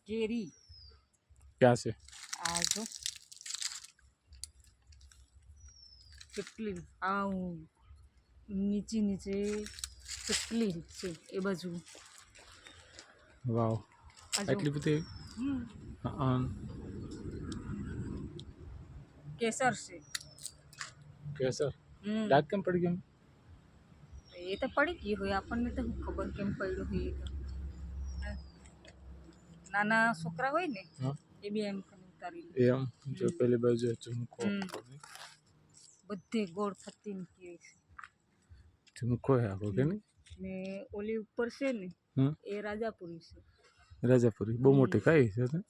केरी क्या से आ जो કેટલી આ નીચે નીચે કેટલી છે એ બાજુ वाव આ જો એટલી બધી હા કેસર છે કેસર હમ દાંત કેમ પડી ગયો એ તો પડી ગઈ હોય આપણને તો શું ખબર કેમ પડ્યું હોય એ તો નાના છોકરા હોય ને હા એ બી એમ કરીને ઉતારી લે એમ જો પેલી બાજુ ઝુમકો બધે ગોળ ફરતી નીકળી છે ઝુમકો હે આખો કે નહીં ને ઓલી ઉપર છે ને હમ એ રાજાપુરી છે રાજાપુરી બહુ મોટી કઈ છે ને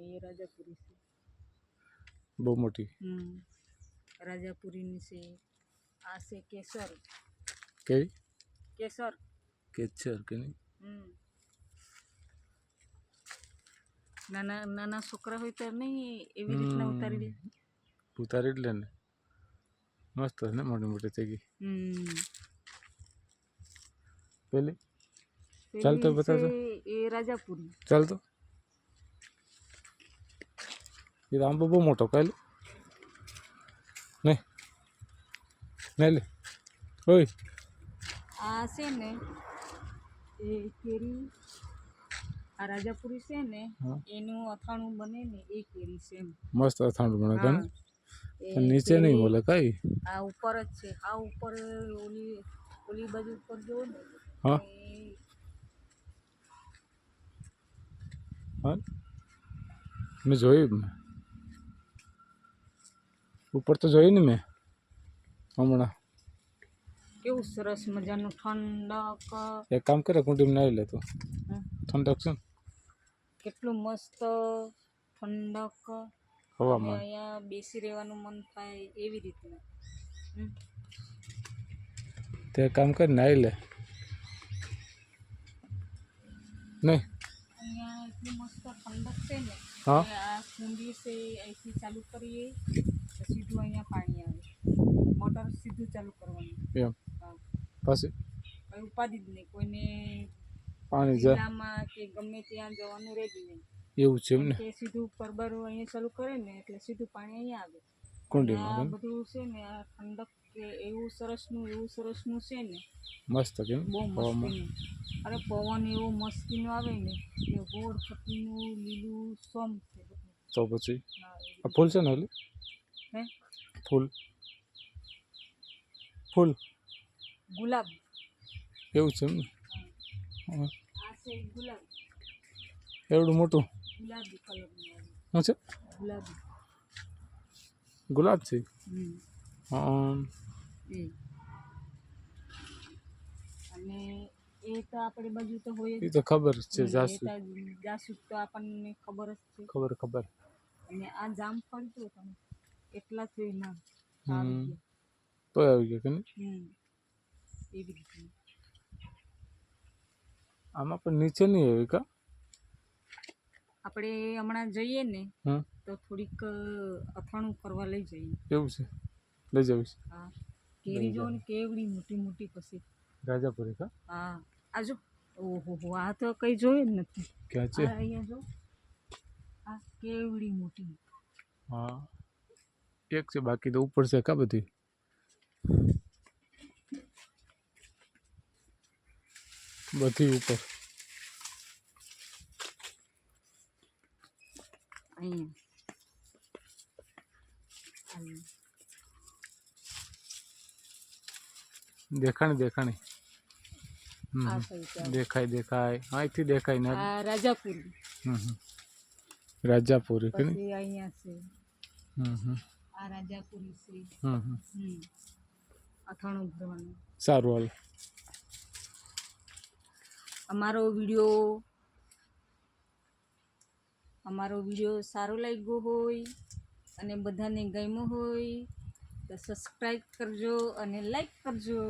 એ રાજાપુરી છે બહુ મોટી રાજાપુરીની છે આ છે કેસર કઈ કેસર કેચર કે નહીં નાના નાના છોકરા હોય તો નહીં એવી રીતના ઉતારી લે ઉતારી જ લે ને મસ્ત ને મોટી મોટી થઈ ગઈ પેલી ચાલ તો બતાજો એ રાજાપુરી ચાલ તો એ આંબો બહુ મોટો પહેલે નહીં નહીં લે ઓય આ છે ને એ કેરી આ રાજાપુરી છે ને એનું અથાણું બને ને એ કેરી છે એમ મસ્ત અથાણું બને કને એ નીચે નહીં બોલે કઈ આ ઉપર જ છે આ ઉપર ઓલી ઓલી બાજુ ઉપર જોવો ને હા હા મેં જોયું મેં ઉપર તો જોયું ને મેં હમણાં કેવું સરસ મજાનું ઠંડક એક કામ કરે કુંડીમાં નાહી લે તો ઠંડક છે ને કેટલું મસ્ત ઠંડક હવામાન અહીંયા બેસી રહેવાનું મન થાય એવી રીતના તે કામ કર નાહી લે નહીં અહીંયા એટલું મસ્ત ઠંડક છે ને હા આ કુંડી છે અહીંથી ચાલુ કરીએ તો સીધું અહીંયા પાણી આવે મોટર સીધું ચાલુ કરવાનું એમ પછી કંઈ ઉપાધિ જ નહીં કોઈને પાણી જાય જિલ્લામાં કે ગમે ત્યાં જવાનું રહે જ નહીં એવું છે એમ ને કે સીધું પરબારું અહીંયા ચાલુ કરે ને એટલે સીધું પાણી અહીંયા આવે કુંડીમાં આ બધું છે ને આ ઠંડક કે એવું સરસનું છે ને મસ્ત કેમ બહુ હવામાન મસ્તીનું અરે પવન એવો મસ્તીનો આવે ને કે ગોળ ફટીનું લીલું સોમ છે તો પછી આ ફૂલ છે ને એટલે હે ફૂલ ફૂલ ગુલાબ એવું છે એમ ને આ છે ગુલાબ એવડું મોટું ગુલાબી કલરનું શું છે ગુલાબી ગુલાબ છે એ અને એ તો આપણી બાજુ તો હોય જ એ તો ખબર છે એ જાસુ તો જાસૂદ તો આપણને ખબર જ છે ખબર ખબર અને આ જામફળ જો તમે એટલા થઈ ના આવી ગયા તો આવી ગયો કે નહીં એવી રીતે આમાં પણ નીચે નહીં આવી કા આપણે હમણાં જઈએ ને તો થોડીક અથાણું કરવા લઈ જઈએ એવું છે લઈ જવીશ હા કેરી જો ને કેવડી મોટી મોટી પછી રાજાપુરી કા હા આ જો ઓહો હો આ તો કઈ જોયું જ નથી ક્યાં છે અહીંયા જો આ કેવડી મોટી હા એક છે બાકી તો ઉપર છે કા બધી બધી ઉપર અહીંયા દેખાણી દેખાય દેખાય અહીંથી દેખાય ને આ રાજાપુરી રાજાપુરી કે પછી અહીંયા છે આ રાજાપુરી છે અથાણું ભરવાનું સારું હાલ અમારો વિડીયો સારો લાગ્યો હોય અને બધાને ગમ્યો હોય તો સબસ્ક્રાઈબ કરજો અને લાઈક કરજો